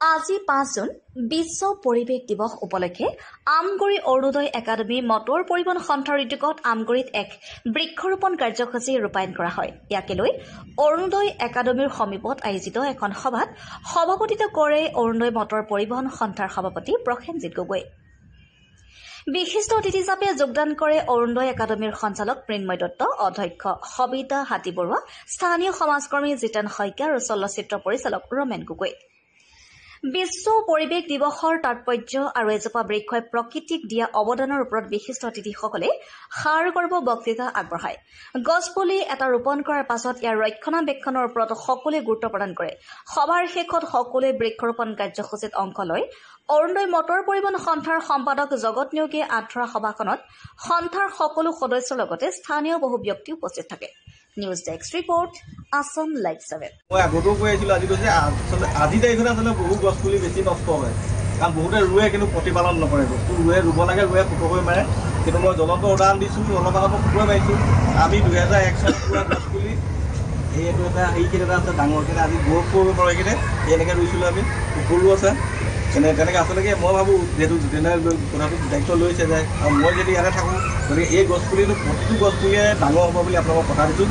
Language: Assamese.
আজি 5 জুন বিশ্ব পৰিৱেশ দিৱস উপলক্ষে আমগুৰি অৰুণোদয় একাডেমী মটৰ পৰিবহণ সন্থাৰ উদ্যোগত আমগুৰিত এক বৃক্ষৰোপণ কাৰ্যসূচী ৰূপায়ণ কৰা হয়। ইয়াকে লৈ অৰুণোদয় একাডেমীৰ সমীপত আয়োজিত এখন সভাত সভাপতিত্ব কৰে অৰুণোদয় মটৰ পৰিবহণ সন্থাৰ সভাপতি প্ৰসেনজিৎ গগৈ। বিশিষ্ট অতিথি হিচাপে যোগদান কৰে অৰুণোদয় একাডেমীৰ সঞ্চালক মৃন্ময় দত্ত, অধ্যক্ষ সবিতা হাতীবৰুৱা, স্থানীয় সমাজকৰ্মী জিতেন শইকীয়া আৰু চলচ্চিত্ৰ পৰিচালক ৰমেন গগৈ। বিশ্ব পৰিৱেশ দিৱসৰ তাৎপৰ্য আৰু এজোপা বৃক্ষই প্ৰকৃতিক দিয়া অৱদানৰ ওপৰত বিশিষ্ট অতিথিসকলে সাৰগৰ্ভ বক্তৃতা আগবঢ়ায়। গছপুলি এটা ৰোপণ কৰাৰ পাছত ইয়াৰ ৰক্ষণাবেক্ষণৰ ওপৰত সকলোৱে গুৰুত্ব প্ৰদান কৰে। সভাৰ শেষত সকলোৱে বৃক্ষৰোপণ কাৰ্যসূচীত অংশ লয়। অৰুণোদয় মটৰ পৰিবহণ সন্থাৰ সম্পাদক জগত নেওগে আঁঠুৱা সভাখনত সন্থাৰ সকলো সদস্যৰ লগতে স্থানীয় বহু ব্যক্তি উপস্থিত থাকে। News desk report, Assam live 7। মই আগতেও কৈ আহিছিলোঁ, আজি কৈছে আচলতে আজি তাৰিখতে আচলতে বহু গছপুলি বেছি নষ্ট হয়, কাৰণ বহুতে ৰুৱে কিন্তু প্ৰতিপালন নকৰে। গছটো ৰুব লাগে, ফুটকৈ মাৰে। কিন্তু মই জ্বলন্ত উদাহৰণ দিছোঁ, অলপ আগত মই ফুটকৈ মাৰিছোঁ। আমি 2001 চনত ৰোৱা গছপুলি এইটো এটা সেইখিনি এটা আছে ডাঙৰখিনি, আজি গৌৰৱ কৰিব পাৰোঁ। এইখিনি এনেকৈ ৰুইছিলোঁ আমি, সকলো আছে তেনেকৈ আচলতে মই ভাবোঁ যিহেতু তেনেকৈ কথাটো দায়িত্ব লৈছে যায়, আৰু মই যদি ইয়াতে থাকোঁ গতিকে এই গছপুলিটো প্ৰতিটো গছপুলিয়ে ডাঙৰ হ'ব বুলি আপোনালোকক কথা দিছোঁ।